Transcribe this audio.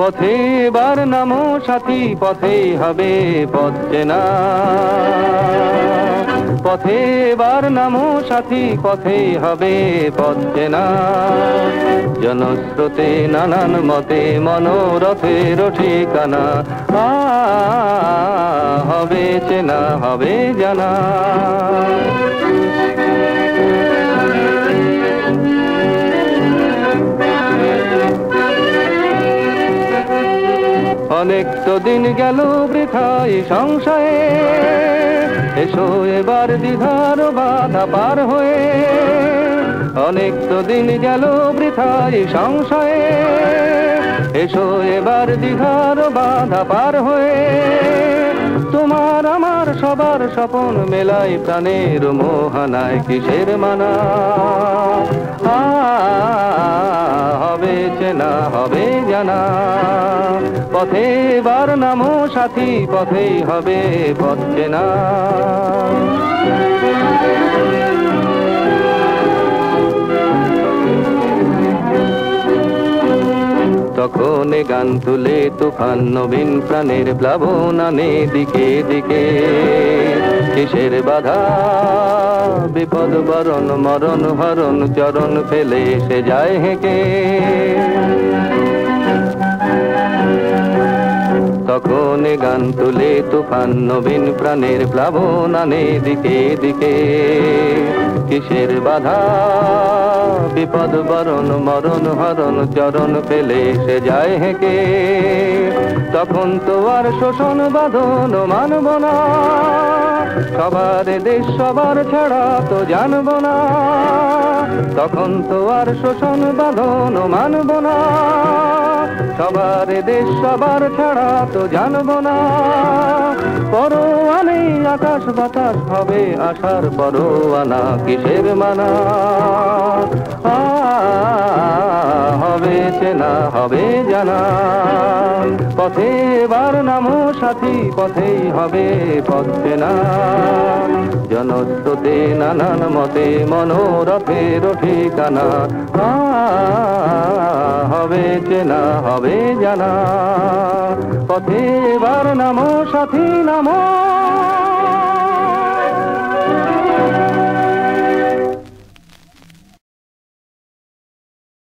পথে এবার নামো সাথী, পথেই হবে পথ চেনা। পথে এবার নামো সাথী, পথেই হবে পথ চেনা। জনস্রোতে নানান মতে মনোরথের ঠিকানা, হবে চেনা হবে জানা। অনেক তো দিন গেল বৃথাই সংশয়ে, এসো এবার দ্বিধার বাধা পার হয়ে। অনেক তো দিন গেল বৃথাই সংশয়ে, এসো এবার দ্বিধার বাধা পার হয়ে। তোমার আমার সবার স্বপন মেলাই প্রাণের মোহনায় কিসের মানা। হবে চেনা হবে জানা। পথে এবার নামো সাথী, পথেই হবে পথ চেনা। তখন গান তুলে তুফান নবীন প্রাণের প্লাবন আনে দিকে দিকে। কিসের বাধা বিপদ বরণ মরণ হরণ চরণ ফেলে সে যায় হেঁকে। তখন গান তুলে তুফান নবীন প্রাণের প্লাবন আনে দিকে দিকে। কিসের বাধা বিপদ বরণ মরণ হরণ চরণ ফেলে সে যায় হেঁকে। তখন তো আর শোষণ বাঁধন মানব না, সবার দেশ সবার ছাড়া তো জানব না। তখন তো আর শোষণ বাঁধন মানব না, সবার দেশ সবার ছাড়া তো জানব না। পরোয়া নেই আকাশ বাতাস হবে আশার পরোয়ানা, কিসের মানা। হবে চেনা হবে জানা। পথে এবার নামো সাথী, পথেই হবে পথ চেনা। জনস্রোতে নানান মতে মনোরথের ঠিকানা, হবে চেনা হবে জানা। পথে এবার নামো সাথী নামো।